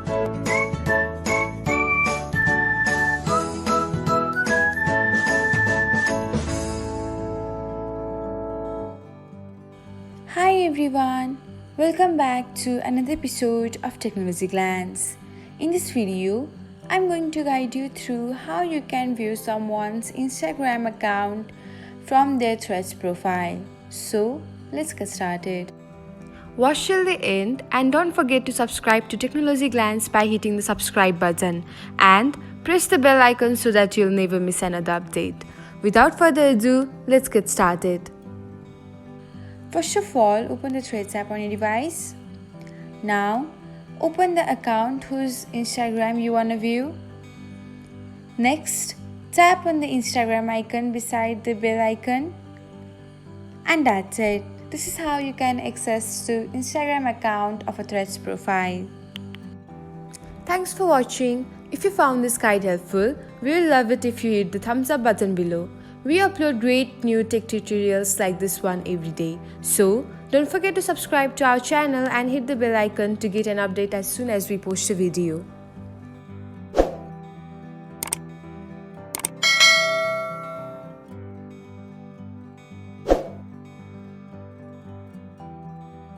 Hi everyone, welcome back to another episode of Technologyglance. In this video, I'm going to guide you through how you can view someone's Instagram account from their Threads profile. So, let's get started. Watch till the end and don't forget to subscribe to Technologyglance by hitting the subscribe button and press the bell icon so that you'll never miss another update. Without further ado, let's get started. First of all, open the Threads app on your device. Now, open the account whose Instagram you want to view. Next, tap on the Instagram icon beside the bell icon. And that's it. This is how you can access to Instagram account of a Threads profile. Thanks for watching. If you found this guide helpful, we will love it if you hit the thumbs up button below. We upload great new tech tutorials like this one every day. So, don't forget to subscribe to our channel and hit the bell icon to get an update as soon as we post a video.